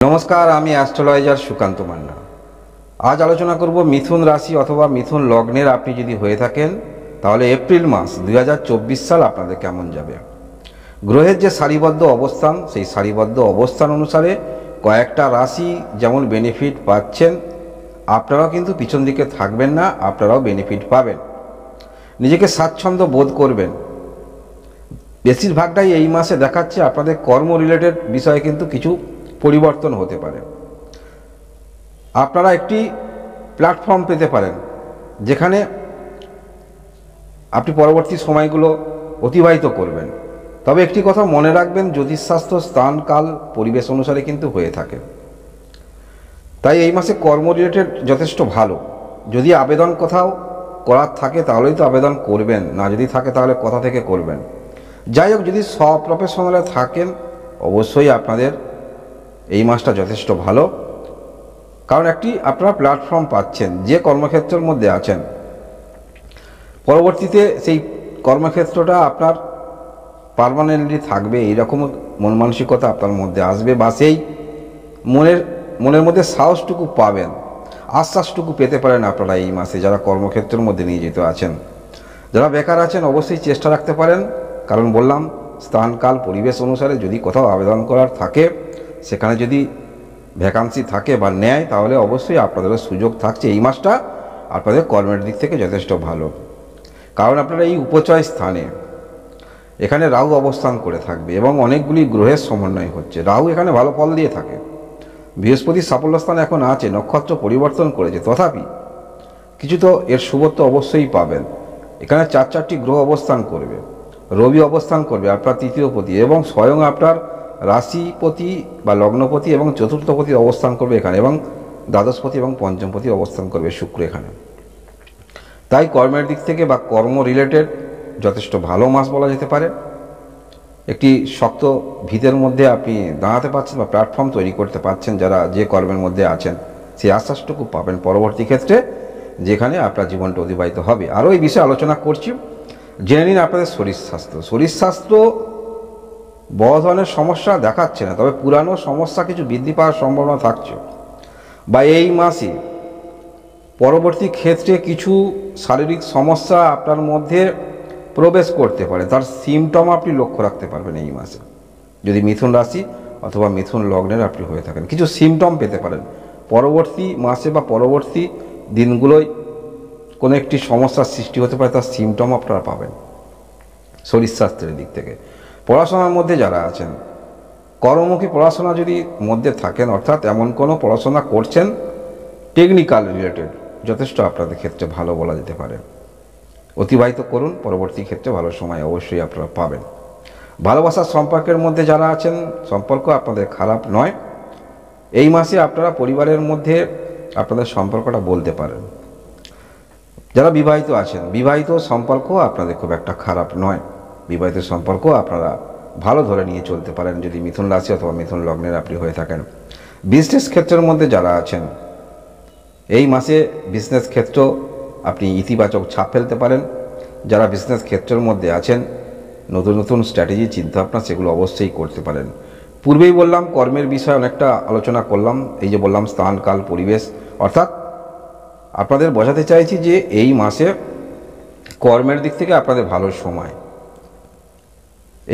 নমস্কার, আমি অ্যাস্ট্রোলজার সুকান্ত মান্না। আজ আলোচনা করব মিথুন রাশি অথবা মিথুন লগ্নের আপনি যদি হয়ে থাকেন তাহলে এপ্রিল মাস 2024 সাল আপনাদের কেমন যাবে। গ্রহের যে সারিবদ্ধ অবস্থান, সেই সারিবদ্ধ অবস্থান অনুসারে কয়েকটা রাশি যেমন বেনিফিট পাচ্ছেন, আপনারাও কিন্তু পিছন দিকে থাকবেন না, আপনারাও বেনিফিট পাবেন, নিজেকে স্বাচ্ছন্দ্য বোধ করবেন। বেশিরভাগটাই এই মাসে দেখাচ্ছে আপনাদের কর্ম রিলেটেড বিষয়ে কিন্তু কিছু পরিবর্তন হতে পারে। আপনারা একটি প্ল্যাটফর্ম পেতে পারেন যেখানে আপনি পরবর্তী সময়গুলো অতিবাহিত করবেন। তবে একটি কথা মনে রাখবেন, জ্যোতিষশাস্ত্র স্থান কাল পরিবেশ অনুসারে কিন্তু হয়ে থাকে। তাই এই মাসে কর্ম রিলেটেড যথেষ্ট ভালো। যদি আবেদন কোথাও করার থাকে তাহলেই তো আবেদন করবেন, না যদি থাকে তাহলে কোথা থেকে করবেন। যাই হোক, যদি প্রফেশনালে থাকেন অবশ্যই আপনাদের এই মাসটা যথেষ্ট ভালো, কারণ একটি আপনারা প্ল্যাটফর্ম পাচ্ছেন যে কর্মক্ষেত্রের মধ্যে আছেন। পরবর্তীতে সেই কর্মক্ষেত্রটা আপনার পার্মানেন্টলি থাকবে, এইরকম মন মানসিকতা আপনার মধ্যে আসবে, বা সেই মনের মধ্যে সাহসটুকু পাবেন, আশ্বাসটুকু পেতে পারেন আপনারা এই মাসে যারা কর্মক্ষেত্রের মধ্যে নিয়োজিত আছেন। যারা বেকার আছেন অবশ্যই চেষ্টা রাখতে পারেন, কারণ বললাম স্থান কাল পরিবেশ অনুসারে যদি কোথাও আবেদন করার থাকে, সেখানে যদি ভ্যাকান্সি থাকে বা নেয়, তাহলে অবশ্যই আপনাদেরও সুযোগ থাকছে। এই মাসটা আপনাদের কর্মের দিক থেকে যথেষ্ট ভালো, কারণ আপনারা এই উপচয় স্থানে এখানে রাহু অবস্থান করে থাকবে এবং অনেকগুলি গ্রহের সমন্বয় হচ্ছে। রাহু এখানে ভালো ফল দিয়ে থাকে। বৃহস্পতির সাফল্য স্থান এখন আছে, নক্ষত্র পরিবর্তন করেছে, তথাপি কিছু তো এর শুভত্ব অবশ্যই পাবেন। এখানে চারটি গ্রহ অবস্থান করবে। রবি অবস্থান করবে আপনার তৃতীয়পতি, এবং স্বয়ং আপনার রাশিপতি বা লগ্নপতি এবং চতুর্থপতি অবস্থান করবে এখানে, এবং দ্বাদশপতি এবং পঞ্চমপতি অবস্থান করবে শুক্র এখানে। তাই কর্মের দিক থেকে বা কর্ম রিলেটেড যথেষ্ট ভালো মাস বলা যেতে পারে। একটি শক্ত ভিতের মধ্যে আপনি দাঁড়াতে পারছেন বা প্ল্যাটফর্ম তৈরি করতে পারছেন। যারা যে কর্মের মধ্যে আছেন সেই আশ্বাসটুকু পাবেন পরবর্তী ক্ষেত্রে, যেখানে আপনার জীবনটা অতিবাহিত হবে। আরও এই বিষয়ে আলোচনা করছি। জেনে নিন আপনাদের শরীর স্বাস্থ্য। শরীর স্বাস্থ্য বড় ধরনের সমস্যা দেখাচ্ছে না, তবে পুরানো সমস্যা কিছু বৃদ্ধি পাওয়ার সম্ভাবনা থাকছে, বা এই মাসে পরবর্তী ক্ষেত্রে কিছু শারীরিক সমস্যা আপনার মধ্যে প্রবেশ করতে পারে। তার সিমটম আপনি লক্ষ্য রাখতে পারবেন এই মাসে, যদি মিথুন রাশি অথবা মিথুন লগ্নের আপনি হয়ে থাকেন। কিছু সিমটম পেতে পারেন পরবর্তী মাসে বা পরবর্তী দিনগুলোয়। কোনো একটি সমস্যার সৃষ্টি হতে পারে, তার সিমটম আপনারা পাবেন শরীর স্বাস্থ্যের দিক থেকে। পড়াশোনার মধ্যে যারা আছেন, কর্মমুখী পড়াশোনা যদি মধ্যে থাকেন, অর্থাৎ এমন কোনো পড়াশোনা করছেন টেকনিক্যাল রিলেটেড, যথেষ্ট আপনাদের ক্ষেত্রে ভালো বলা যেতে পারে। অতিবাহিত করুন, পরবর্তী ক্ষেত্রে ভালো সময় অবশ্যই আপনারা পাবেন। ভালোবাসার সম্পর্কের মধ্যে যারা আছেন, সম্পর্ক আপনাদের খারাপ নয়। এই মাসে আপনারা পরিবারের মধ্যে আপনাদের সম্পর্কটা বলতে পারেন। যারা বিবাহিত আছেন, বিবাহিত সম্পর্ক আপনাদের খুব একটা খারাপ নয়। বিবাহিত সম্পর্ক আপনারা ভালো ধরে নিয়ে চলতে পারেন যদি মিথুন রাশি অথবা মিথুন লগ্নের আপনি হয়ে থাকেন। বিজনেস ক্ষেত্রের মধ্যে যারা আছেন, এই মাসে বিজনেস ক্ষেত্র আপনি ইতিবাচক ছাপ ফেলতে পারেন। যারা বিজনেস ক্ষেত্রের মধ্যে আছেন, নতুন নতুন স্ট্র্যাটেজি চিন্তাভাবনা সেগুলো অবশ্যই করতে পারেন। পূর্বেই বললাম কর্মের বিষয়ে অনেকটা আলোচনা করলাম। এই যে বললাম স্থান কাল পরিবেশ, অর্থাৎ আপনাদের বোঝাতে চাইছি যে এই মাসে কর্মের দিক থেকে আপনাদের ভালো সময়।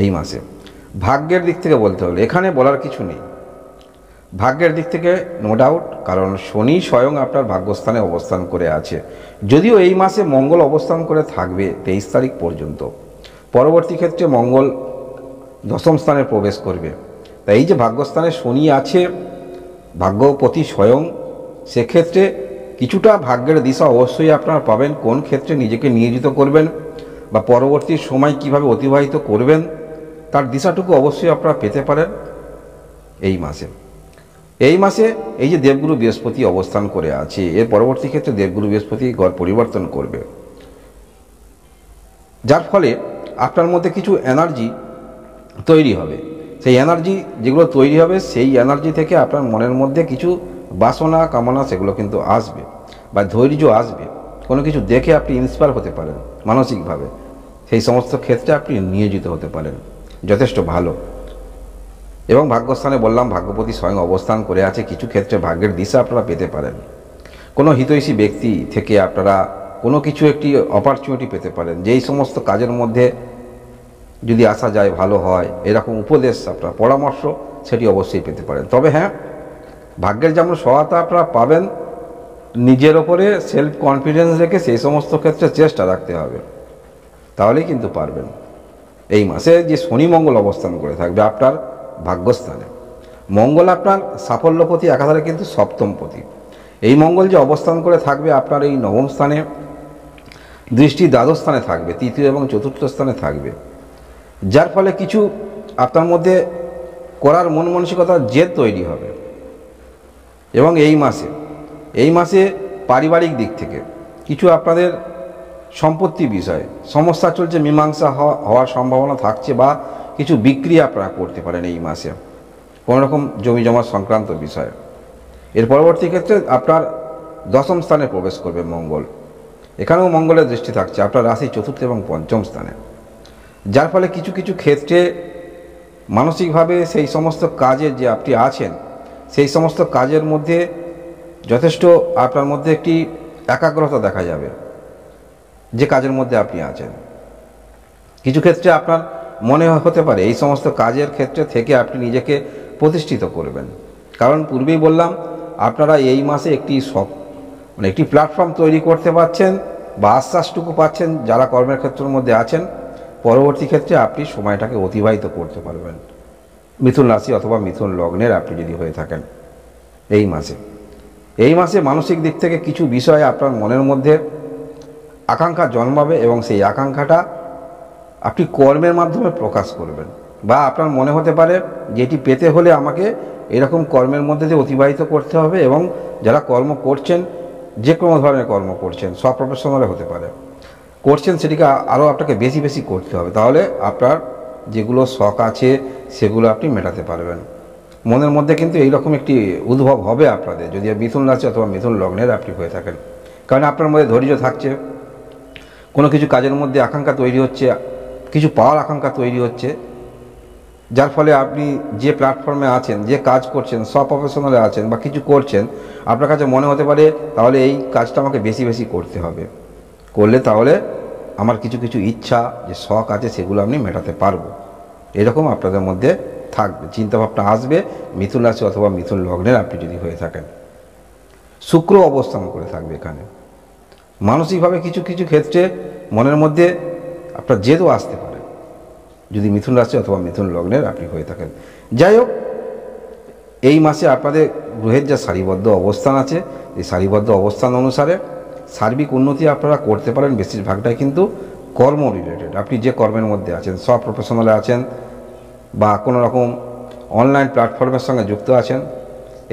এই মাসে ভাগ্যের দিক থেকে বলতে হলে এখানে বলার কিছু নেই। ভাগ্যের দিক থেকে নো ডাউট, কারণ শনি স্বয়ং আপনার ভাগ্যস্থানে অবস্থান করে আছে। যদিও এই মাসে মঙ্গল অবস্থান করে থাকবে 23 তারিখ পর্যন্ত, পরবর্তী ক্ষেত্রে মঙ্গল দশম স্থানে প্রবেশ করবে। তাই এই যে ভাগ্যস্থানে শনি আছে, ভাগ্যপতি স্বয়ং, সেক্ষেত্রে কিছুটা ভাগ্যের দিশা অবশ্যই আপনারা পাবেন। কোন ক্ষেত্রে নিজেকে নিয়োজিত করবেন বা পরবর্তী সময় কিভাবে অতিবাহিত করবেন, তার দিশাটুকু অবশ্যই আপনারা পেতে পারেন এই মাসে। এই মাসে এই যে দেবগুরু বৃহস্পতি অবস্থান করে আছে, এর পরবর্তী ক্ষেত্রে দেবগুরু বৃহস্পতি গড় পরিবর্তন করবে, যার ফলে আপনার মধ্যে কিছু এনার্জি তৈরি হবে। সেই এনার্জি যেগুলো তৈরি হবে, সেই এনার্জি থেকে আপনার মনের মধ্যে কিছু বাসনা কামনা সেগুলো কিন্তু আসবে, বা ধৈর্য আসবে। কোনো কিছু দেখে আপনি ইন্সপায়ার হতে পারেন মানসিকভাবে, সেই সমস্ত ক্ষেত্রে আপনি নিয়োজিত হতে পারেন, যথেষ্ট ভালো। এবং ভাগ্যস্থানে বললাম ভাগ্যপতি স্বয়ং অবস্থান করে আছে, কিছু ক্ষেত্রে ভাগ্যের দিশা আপনারা পেতে পারেন। কোনো হিতৈষী ব্যক্তি থেকে আপনারা কোনো কিছু একটি অপরচুনিটি পেতে পারেন, যেই সমস্ত কাজের মধ্যে যদি আসা যায় ভালো হয়, এরকম উপদেশ আপনার পরামর্শ সেটি অবশ্যই পেতে পারেন। তবে হ্যাঁ, ভাগ্যের যেমন সহায়তা আপনারা পাবেন, নিজের ওপরে সেলফ কনফিডেন্স রেখে সেই সমস্ত ক্ষেত্রে চেষ্টা রাখতে হবে, তাহলেই কিন্তু পারবেন। এই মাসে যে শনি মঙ্গল অবস্থান করে থাকবে আপনার ভাগ্যস্থানে, মঙ্গল আপনার সাফল্যপতি, একাধারে কিন্তু সপ্তমপতি। এই মঙ্গল যে অবস্থান করে থাকবে আপনার এই নবম স্থানে, দৃষ্টি দ্বাদশ স্থানে থাকবে, তৃতীয় এবং চতুর্থ স্থানে থাকবে, যার ফলে কিছু আপনার মধ্যে করার মন মানসিকতার জেদ তৈরি হবে। এবং এই মাসে পারিবারিক দিক থেকে কিছু আপনাদের সম্পত্তি বিষয়ে সমস্যা চলছে, মীমাংসা হওয়ার সম্ভাবনা থাকছে, বা কিছু বিক্রি আপনারা করতে পারেন এই মাসে কোনো রকম জমি জমা সংক্রান্ত বিষয়ে। এর পরবর্তী ক্ষেত্রে আপনার দশম স্থানে প্রবেশ করবে মঙ্গল, এখানেও মঙ্গলের দৃষ্টি থাকছে আপনার রাশি চতুর্থ এবং পঞ্চম স্থানে, যার ফলে কিছু কিছু ক্ষেত্রে মানসিকভাবে সেই সমস্ত কাজে যে আপনি আছেন, সেই সমস্ত কাজের মধ্যে যথেষ্ট আপনার মধ্যে একটি একাগ্রতা দেখা যাবে যে কাজের মধ্যে আপনি আছেন। কিছু ক্ষেত্রে আপনার মনে হতে পারে এই সমস্ত কাজের ক্ষেত্রে থেকে আপনি নিজেকে প্রতিষ্ঠিত করবেন, কারণ পূর্বেই বললাম আপনারা এই মাসে একটি প্ল্যাটফর্ম তৈরি করতে পারছেন বা আশ্বাসটুকু পাচ্ছেন যারা কর্মের ক্ষেত্রের মধ্যে আছেন। পরবর্তী ক্ষেত্রে আপনি সময়টাকে অতিবাহিত করতে পারবেন, মিথুন রাশি অথবা মিথুন লগ্নের আপনি যদি হয়ে থাকেন। এই মাসে মানসিক দিক থেকে কিছু বিষয় আপনার মনের মধ্যে আকাঙ্ক্ষা জন্মাবে এবং সেই আকাঙ্ক্ষাটা আপনি কর্মের মাধ্যমে প্রকাশ করবেন, বা আপনার মনে হতে পারে যে এটি পেতে হলে আমাকে এরকম কর্মের মধ্যে দিয়ে অতিবাহিত করতে হবে। এবং যারা কর্ম করছেন, যে কোনো ধরনের কর্ম করছেন, সব প্রফেশনালে হতে পারে, করছেন, সেটিকে আরও আপনাকে বেশি বেশি করতে হবে, তাহলে আপনার যেগুলো শখ আছে সেগুলো আপনি মেটাতে পারবেন। মনের মধ্যে কিন্তু এইরকম একটি উদ্ভব হবে আপনাদের, যদি মিথুন রাশি অথবা মিথুন লগ্নের আপনি হয়ে থাকেন, কারণ আপনার মধ্যে ধৈর্য থাকছে, কোনো কিছু কাজের মধ্যে আকাঙ্ক্ষা তৈরি হচ্ছে, কিছু পাওয়ার আকাঙ্ক্ষা তৈরি হচ্ছে, যার ফলে আপনি যে প্ল্যাটফর্মে আছেন, যে কাজ করছেন, সব প্রফেশনালে আছেন বা কিছু করছেন, আপনার কাছে মনে হতে পারে তাহলে এই কাজটা আমাকে বেশি বেশি করতে হবে, করলে তাহলে আমার কিছু কিছু ইচ্ছা যে শখ আছে সেগুলো আমি মেটাতে পারবো, এরকম আপনাদের মধ্যে থাকবে, চিন্তাভাবনা আসবে। মিথুন রাশি অথবা মিথুন লগ্নের আপনি যদি হয়ে থাকেন, শুক্র অবস্থান করে থাকবে এখানে, মানসিকভাবে কিছু কিছু ক্ষেত্রে মনের মধ্যে আপনার জেদও আসতে পারে যদি মিথুন রাশি অথবা মিথুন লগ্নের আপনি হয়ে থাকেন। যাই হোক, এই মাসে আপনাদের গ্রহের যা সারিবদ্ধ অবস্থান আছে, এই সারিবদ্ধ অবস্থান অনুসারে সার্বিক উন্নতি আপনারা করতে পারেন। বেশিরভাগটাই কিন্তু কর্ম রিলেটেড, আপনি যে কর্মের মধ্যে আছেন, সব প্রফেশনালে আছেন বা কোনো রকম অনলাইন প্ল্যাটফর্মের সঙ্গে যুক্ত আছেন,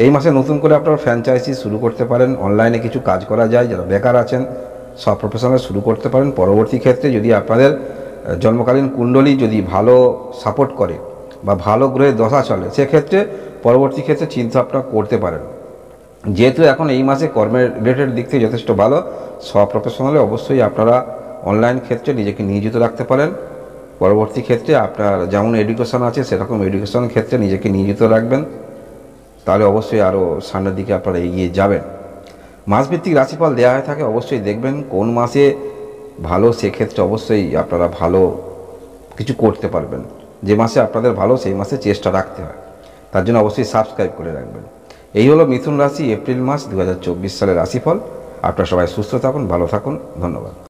এই মাসে নতুন করে আপনারা ফ্র্যাঞ্চাইজি শুরু করতে পারেন। অনলাইনে কিছু কাজ করা যায়, যারা বেকার আছেন সব প্রফেশনালে শুরু করতে পারেন। পরবর্তী ক্ষেত্রে যদি আপনাদের জন্মকালীন কুণ্ডলী যদি ভালো সাপোর্ট করে বা ভালো গ্রহের দশা চলে, সেক্ষেত্রে পরবর্তী ক্ষেত্রে চিন্তা আপনারা করতে পারেন। যেহেতু এখন এই মাসে কর্মের রিলেটেড দিক থেকে যথেষ্ট ভালো, সব প্রফেশনালে অবশ্যই আপনারা অনলাইন ক্ষেত্রে নিজেকে নিয়োজিত রাখতে পারেন। পরবর্তী ক্ষেত্রে আপনার যেমন এডুকেশন আছে সেরকম এডুকেশন ক্ষেত্রে নিজেকে নিয়োজিত রাখবেন, তাহলে অবশ্যই আরও সামনের দিকে আপনারা এগিয়ে যাবেন। মাসভিত্তিক রাশিফল দেওয়া হয়ে থাকে, অবশ্যই দেখবেন কোন মাসে ভালো, সেক্ষেত্রে অবশ্যই আপনারা ভালো কিছু করতে পারবেন। যে মাসে আপনাদের ভালো সেই মাসে চেষ্টা রাখতে হয়, তার জন্য অবশ্যই সাবস্ক্রাইব করে রাখবেন। এই হলো মিথুন রাশি এপ্রিল মাস 2024 সালের রাশিফল। আপনারা সবাই সুস্থ থাকুন, ভালো থাকুন, ধন্যবাদ।